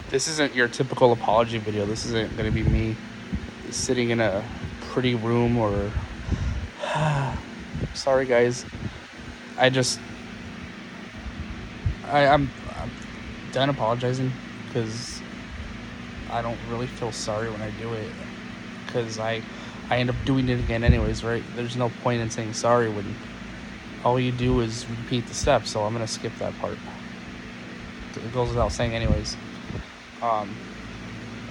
This isn't your typical apology video. This isn't going to be me sitting in a pretty room or. Sorry, guys. I just. I'm done apologizing because I don't really feel sorry when I do it. Because I end up doing it again, anyways, right? There's no point in saying sorry when all you do is repeat the steps, so I'm going to skip that part. It goes without saying, anyways. Um,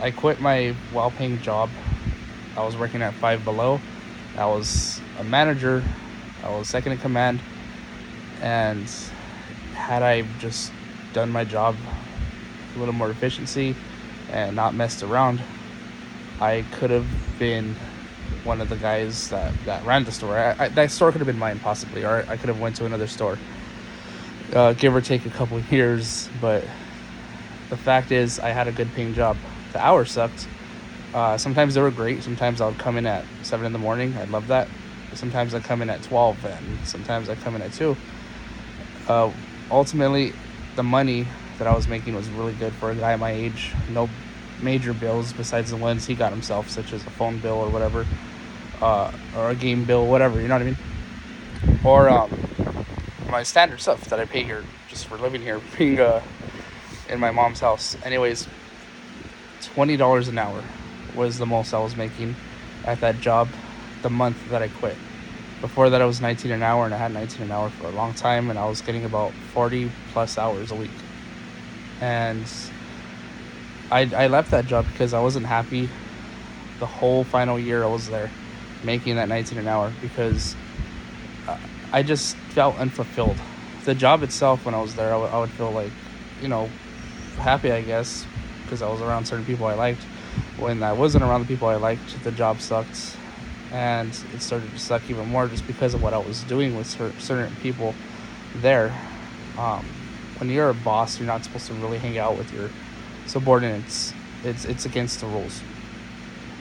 I quit my well paying job. I was working at Five Below. I was a manager. I was second in command. And had I just done my job a little more efficiency and not messed around, I could have been one of the guys that ran the store. That store could have been mine possibly, or I could have went to another store, give or take a couple of years. But the fact is, I had a good paying job. The hours sucked. Sometimes they were great. Sometimes I would come in at 7 in the morning. I love that. Sometimes I come in at 12, and sometimes I come in at 2. Ultimately, the money that I was making was really good for a guy my age. No major bills besides the ones he got himself, such as a phone bill or whatever, or a game bill, whatever. You know what I mean? Or my standard stuff that I pay here just for living here, being in my mom's house. Anyways, $20 an hour was the most I was making at that job the month that I quit. Before that, I was 19 an hour, and I had 19 an hour for a long time, and I was getting about 40 plus hours a week. And I left that job because I wasn't happy the whole final year I was there making that 19 an hour, because I just felt unfulfilled. The job itself, when I was there, I would feel like, you know, happy, I guess, because I was around certain people I liked. When I wasn't around the people I liked, the job sucked, and it started to suck even more just because of what I was doing with certain people there. When you're a boss, you're not supposed to really hang out with your subordinates. It's against the rules,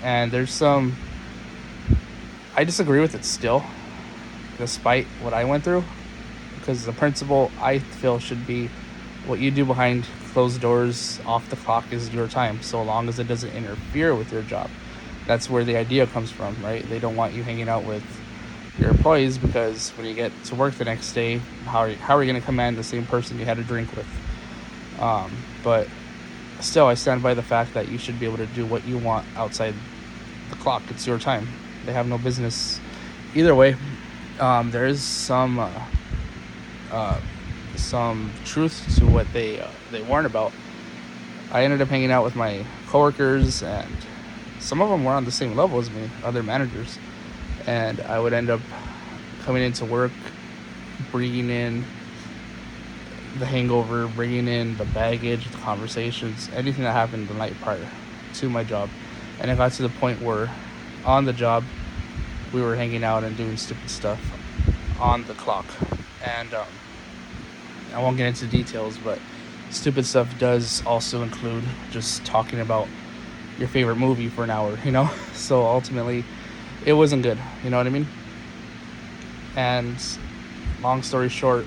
and there's some. I disagree with it still, despite what I went through, because the principle I feel should be what you do behind closed doors off the clock is your time, so long as it doesn't interfere with your job. That's where the idea comes from, right? They don't want you hanging out with your employees, because when you get to work the next day, how are you going to command the same person you had a drink with? But still, I stand by the fact that you should be able to do what you want outside the clock. It's your time. They have no business. Either way, there is some truth to what they warn about. I ended up hanging out with my coworkers, and some of them were on the same level as me, other managers, and I would end up coming into work, bringing in the hangover, bringing in the baggage, the conversations, anything that happened the night prior to my job. And it got to the point where on the job, we were hanging out and doing stupid stuff on the clock. And I won't get into details, but stupid stuff does also include just talking about your favorite movie for an hour, you know? So ultimately, it wasn't good, you know what I mean? And long story short,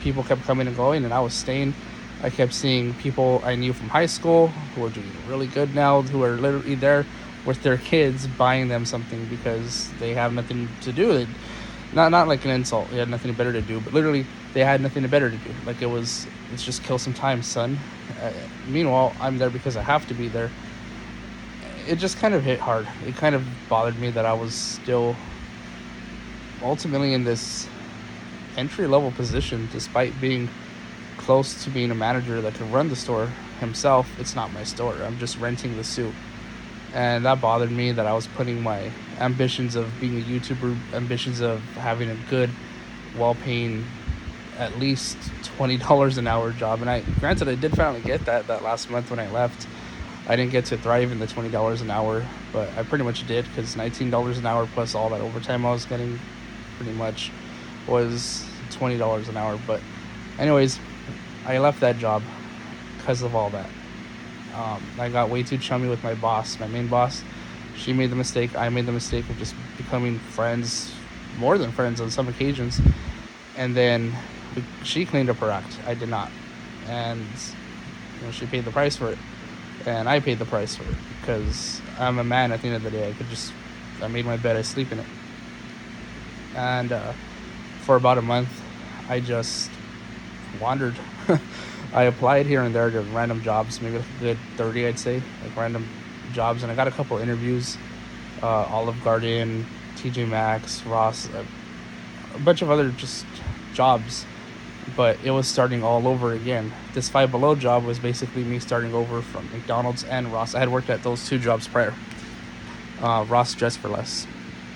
people kept coming and going, and I was staying. I kept seeing people I knew from high school who are doing really good now, who are literally there with their kids buying them something because they have nothing to do. Not like an insult. They had nothing better to do, but literally they had nothing better to do. Like it's just kill some time, son. Meanwhile, I'm there because I have to be there. It just kind of hit hard. It kind of bothered me that I was still ultimately in this entry-level position, despite being close to being a manager that could run the store himself. It's not my store. I'm just renting the suit. And that bothered me, that I was putting my ambitions of being a YouTuber, ambitions of having a good, well-paying, at least $20 an hour job. And I did finally get that last month when I left. I didn't get to thrive in the $20 an hour, but I pretty much did, because $19 an hour plus all that overtime I was getting pretty much was $20 an hour. But anyways, I left that job because of all that. I got way too chummy with my boss, my main boss. She made the mistake. I made the mistake of just becoming friends, more than friends on some occasions. And then she cleaned up her act. I did not. And she paid the price for it. and I paid the price for it because I'm a man. At the end of the day, I made my bed, I sleep in it. And for about a month, I just wandered. I applied here and there to random jobs, maybe like a good 30, I'd say, like random jobs, and I got a couple interviews. Olive Garden, TJ Maxx, Ross, a bunch of other just jobs, but it was starting all over again. This Five Below job was basically me starting over from McDonald's and Ross. I had worked at those two jobs prior. Ross Dress for Less.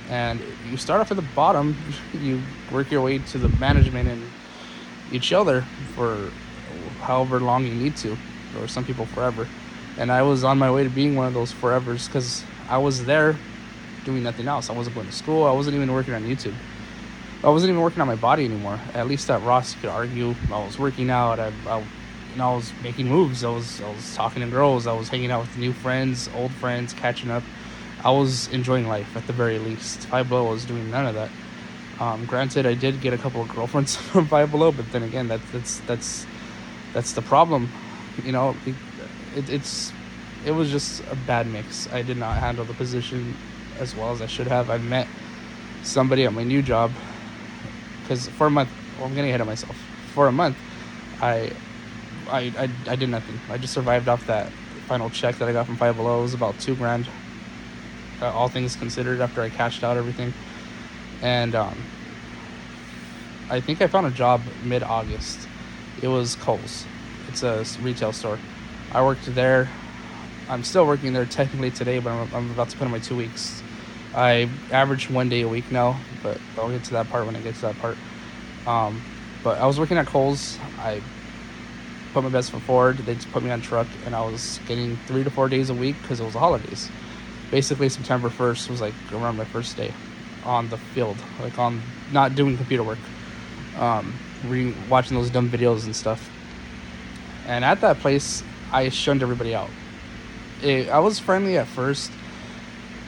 And you start off at the bottom, you work your way to the management, and you chill there for however long you need to, or some people forever. And I was on my way to being one of those forevers because I was there doing nothing else. I wasn't going to school. I wasn't even working on YouTube. I wasn't even working on my body anymore. At least at Ross, you could argue. I was working out. I was making moves. I was talking to girls. I was hanging out with new friends, old friends, catching up. I was enjoying life at the very least. Five Below was doing none of that. Granted, I did get a couple of girlfriends from Five Below, but then again, that's the problem. You know, it was just a bad mix. I did not handle the position as well as I should have. I met somebody at my new job because for a month, well, I'm getting ahead of myself. For a month, I did nothing. I just survived off that final check that I got from Five Below. It was about $2,000, all things considered, after I cashed out everything. And I think I found a job mid-August. It was Kohl's. It's a retail store. I worked there. I'm still working there technically today, but I'm about to put in my 2 weeks. I average 1 day a week now, but I'll get to that part when I get to that part. But I was working at Kohl's. I put my best foot forward. They just put me on truck, and I was getting 3 to 4 days a week because it was the holidays. Basically, September 1st was like around my first day on the field, like on not doing computer work, watching those dumb videos and stuff. And at that place, I shunned everybody out. I was friendly at first,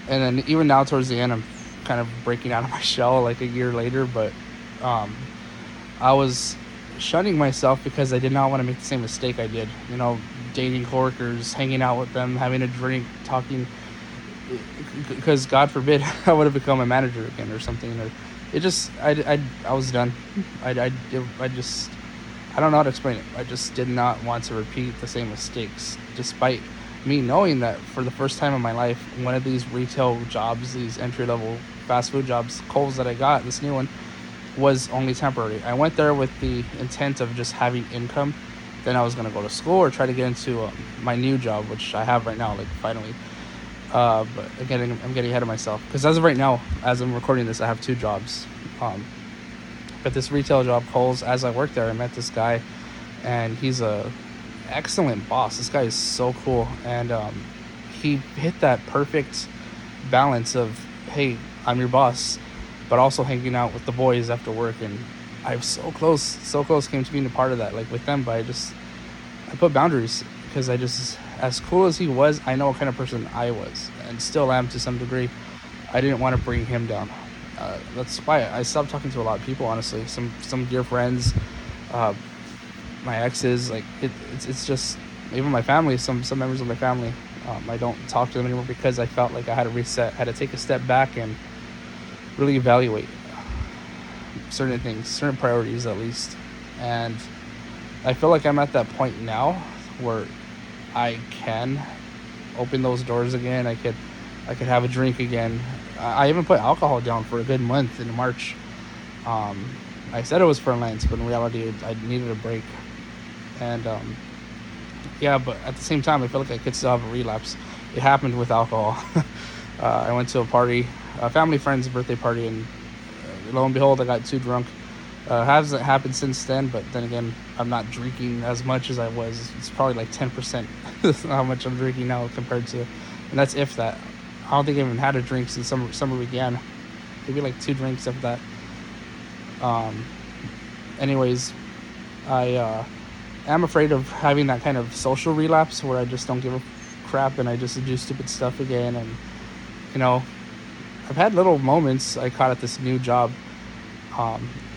and then even now towards the end, I'm kind of breaking out of my shell like a year later. But I was shunning myself because I did not want to make the same mistake I did. You know, dating coworkers, hanging out with them, having a drink, talking. Because God forbid I would have become a manager again or something. Or it just I was done. I don't know how to explain it. I just did not want to repeat the same mistakes, despite me knowing that for the first time in my life, one of these retail jobs, these entry-level fast food jobs, Kohl's that I got, this new one, was only temporary. I went there with the intent of just having income. Then I was going to go to school or try to get into my new job, which I have right now, like finally. But again, I'm getting ahead of myself because as of right now, as I'm recording this, I have 2 jobs. But this retail job, Kohl's, as I worked there, I met this guy, and he's a excellent boss. This guy is so cool, and he hit that perfect balance of, hey, I'm your boss, but also hanging out with the boys after work. And I was so close came to being a part of that, like with them. But I put boundaries because as cool as he was, I know what kind of person I was and still am to some degree. I didn't want to bring him down. That's why I stopped talking to a lot of people, honestly. Some dear friends, my exes, like it's just even my family, some members of my family. I don't talk to them anymore because I felt like I had to reset, had to take a step back and really evaluate certain things, certain priorities at least. And I feel like I'm at that point now where I can open those doors again. I could have a drink again. I even put alcohol down for a good month in March. I said it was for Lent, but in reality, I needed a break. And yeah, but at the same time, I feel like I could still have a relapse. It happened with alcohol. I went to a party, a family friend's birthday party, and lo and behold, I got too drunk. Hasn't happened since then, but then again, I'm not drinking as much as I was. It's probably like 10% how much I'm drinking now compared to, and that's if that. I don't think I even had a drink since summer began. Maybe like 2 drinks of that. Anyways, I am afraid of having that kind of social relapse where I just don't give a crap and I just do stupid stuff again. And you know, I've had little moments I caught at this new job.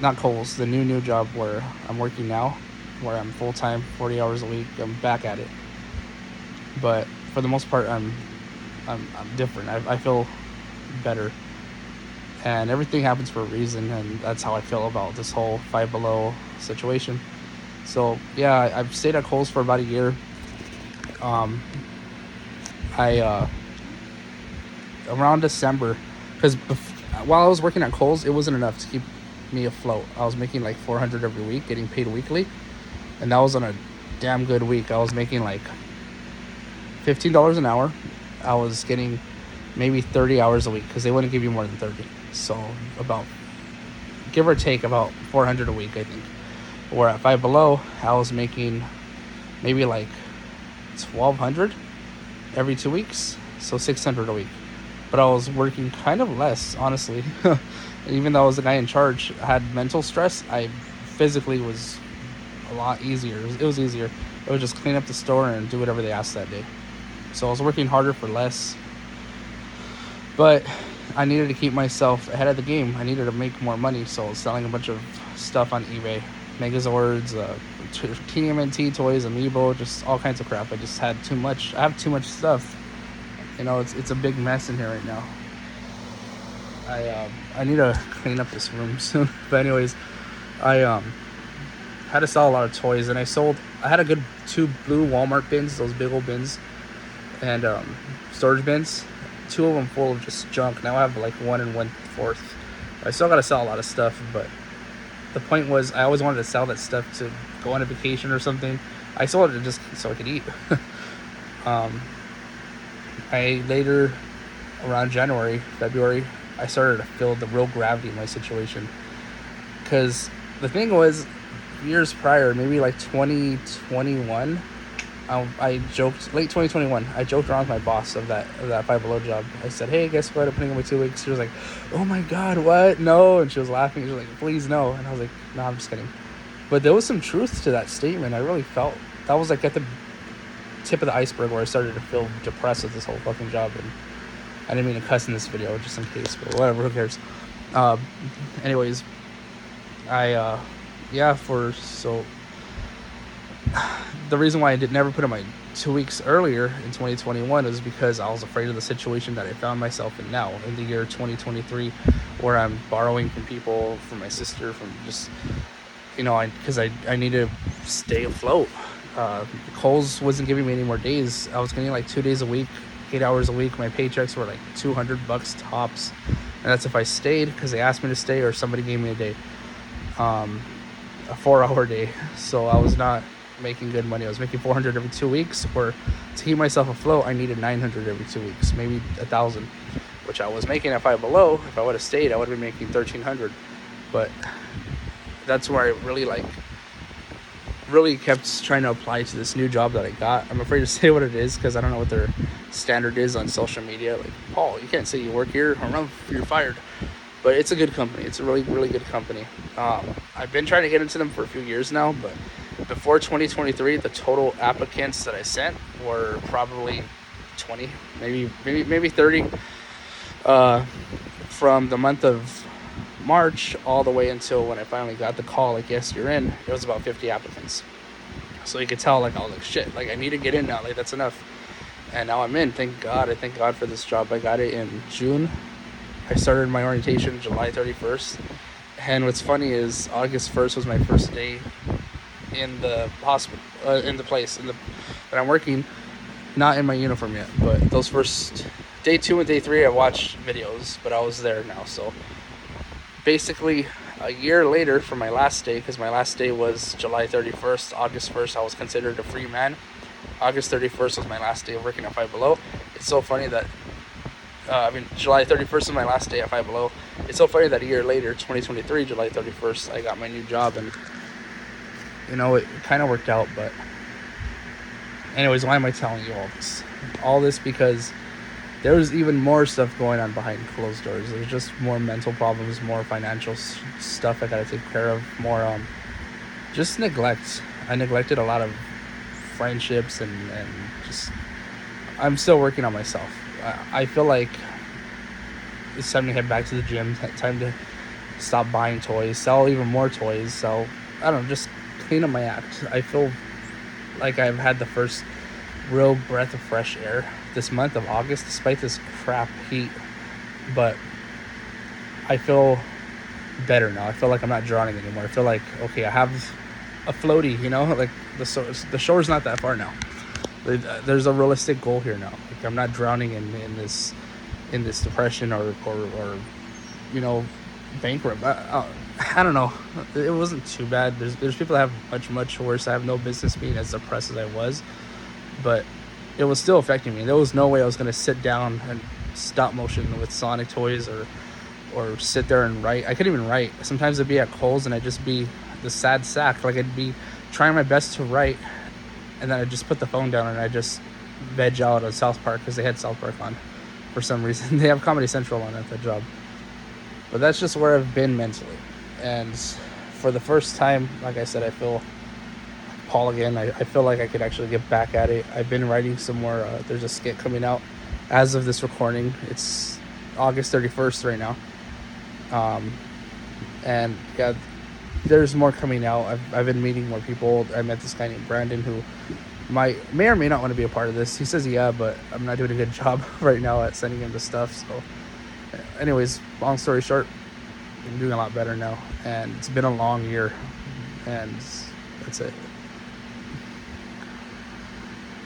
Not Kohl's, the new job where I'm working now, where I'm full-time, 40 hours a week. I'm back at it. but for the most part, I'm different. I feel better, and everything happens for a reason, and that's how I feel about this whole Five Below situation. So yeah, I've stayed at Kohl's for about a year. Um, I Around December, because while I was working at Kohl's, it wasn't enough to keep me afloat. I was making like 400 every week, getting paid weekly, and that was on a damn good week. I was making like $15 an hour. I was getting maybe 30 hours a week because they wouldn't give you more than 30. So about, give or take, about 400 a week, I think. Where at Five Below, I was making maybe like 1,200 every 2 weeks, so 600 a week. But I was working kind of less, honestly. Even though I was the guy in charge, I had mental stress. I physically was a lot easier. It was easier. It was just clean up the store and do whatever they asked that day. So I was working harder for less. But I needed to keep myself ahead of the game. I needed to make more money, so I was selling a bunch of stuff on eBay. Megazords, TMNT toys, Amiibo, just all kinds of crap. I just had too much. I have too much stuff. It's a big mess in here right now. I need to clean up this room soon. But anyways, I had to sell a lot of toys, and I had a good 2 blue Walmart bins, those big old bins, and storage bins. 2 of them full of just junk. Now I have like 1 and 1/4. I still gotta sell a lot of stuff, but the point was I always wanted to sell that stuff to go on a vacation or something. I sold it just so I could eat. I later, around January, February, I started to feel the real gravity in my situation. Because the thing was, years prior, maybe like 2021, I joked, late 2021, I joked around with my boss of that Five Below job. I said, hey, guess what? I'm putting in my 2 weeks. She was like, oh my God, what? No. And she was laughing. She was like, please, no. And I was like, no, I'm just kidding. But there was some truth to that statement. I really felt that was like at the tip of the iceberg where I started to feel depressed with this whole fucking job. And I didn't mean to cuss in this video, just in case, but whatever, who cares? Anyways, the reason why I never put in my 2 weeks earlier in 2021 is because I was afraid of the situation that I found myself in now, in the year 2023, where I'm borrowing from people, from my sister, from just, because I need to stay afloat. Kohl's wasn't giving me any more days. I was getting like 2 days a week, 8 hours a week. My paychecks were like $200 tops, and that's if I stayed because they asked me to stay or somebody gave me a day, a 4-hour day. So I was not making good money. I was making 400 every 2 weeks, or to keep myself afloat, I needed 900 every 2 weeks, maybe 1,000, which I was making at Five Below. If I would have stayed, I would have been making 1,300. But that's where I really kept trying to apply to this new job that I got. I'm afraid to say what it is because I don't know what their standard is on social media. Like, Paul, you can't say you work here, or you're fired. But it's a good company. It's a really, really good company. I've been trying to get into them for a few years now, but before 2023, the total applicants that I sent were probably 20, maybe 30. From the month of March all the way until when I finally got the call, like, yes, you're in, it was about 50 applicants. So you could tell, like, I was like, shit, like, I need to get in now, like, that's enough. And now I'm in. Thank God. I thank God for this job. I got it in June. I started my orientation July 31st. And what's funny is August 1st was my first day in the hospital, in the place that I'm working, not in my uniform yet. But those first, day 2 and day 3, I watched videos, but I was there now. So basically a year later from my last day, because my last day was July 31st, August 1st, I was considered a free man. August 31st was my last day of working at Five Below. It's so funny that, July 31st was my last day at Five Below. It's so funny that a year later, 2023, July 31st, I got my new job, and, it kind of worked out. But anyways, why am I telling you all this? All this because there was even more stuff going on behind closed doors. There's just more mental problems, more financial stuff I gotta take care of, more just neglect. I neglected a lot of friendships and just, I'm still working on myself. I feel like it's time to head back to the gym, time to stop buying toys, sell even more toys, just clean up my act. I feel like I've had the first real breath of fresh air this month of August, despite this crap heat. But I feel better now. I feel like I'm not drowning anymore. I feel like, okay, I have a floaty, like the shore's not that far now. There's a realistic goal here now. Like, I'm not drowning in this depression or bankrupt. I don't know. It wasn't too bad. There's people that have much worse. I have no business being as depressed as I was, but it was still affecting me. There was no way I was gonna sit down and stop motion with Sonic toys or sit there and write. I couldn't even write. Sometimes I'd be at Kohl's and I'd just be the sad sack. Like, I'd be trying my best to write, and then I'd just put the phone down and I'd just veg out on South Park because they had South Park on for some reason. They have Comedy Central on at that job. But that's just where I've been mentally. And for the first time, like I said, I feel Paul again. I feel like I could actually get back at it. I've been writing some more. There's a skit coming out as of this recording. It's August 31st right now. And yeah, there's more coming out. I've been meeting more people. I met this guy named Brandon who may or may not want to be a part of this. He says yeah, but I'm not doing a good job right now at sending him the stuff. So anyways, long story short, I'm doing a lot better now, and it's been a long year, and that's it.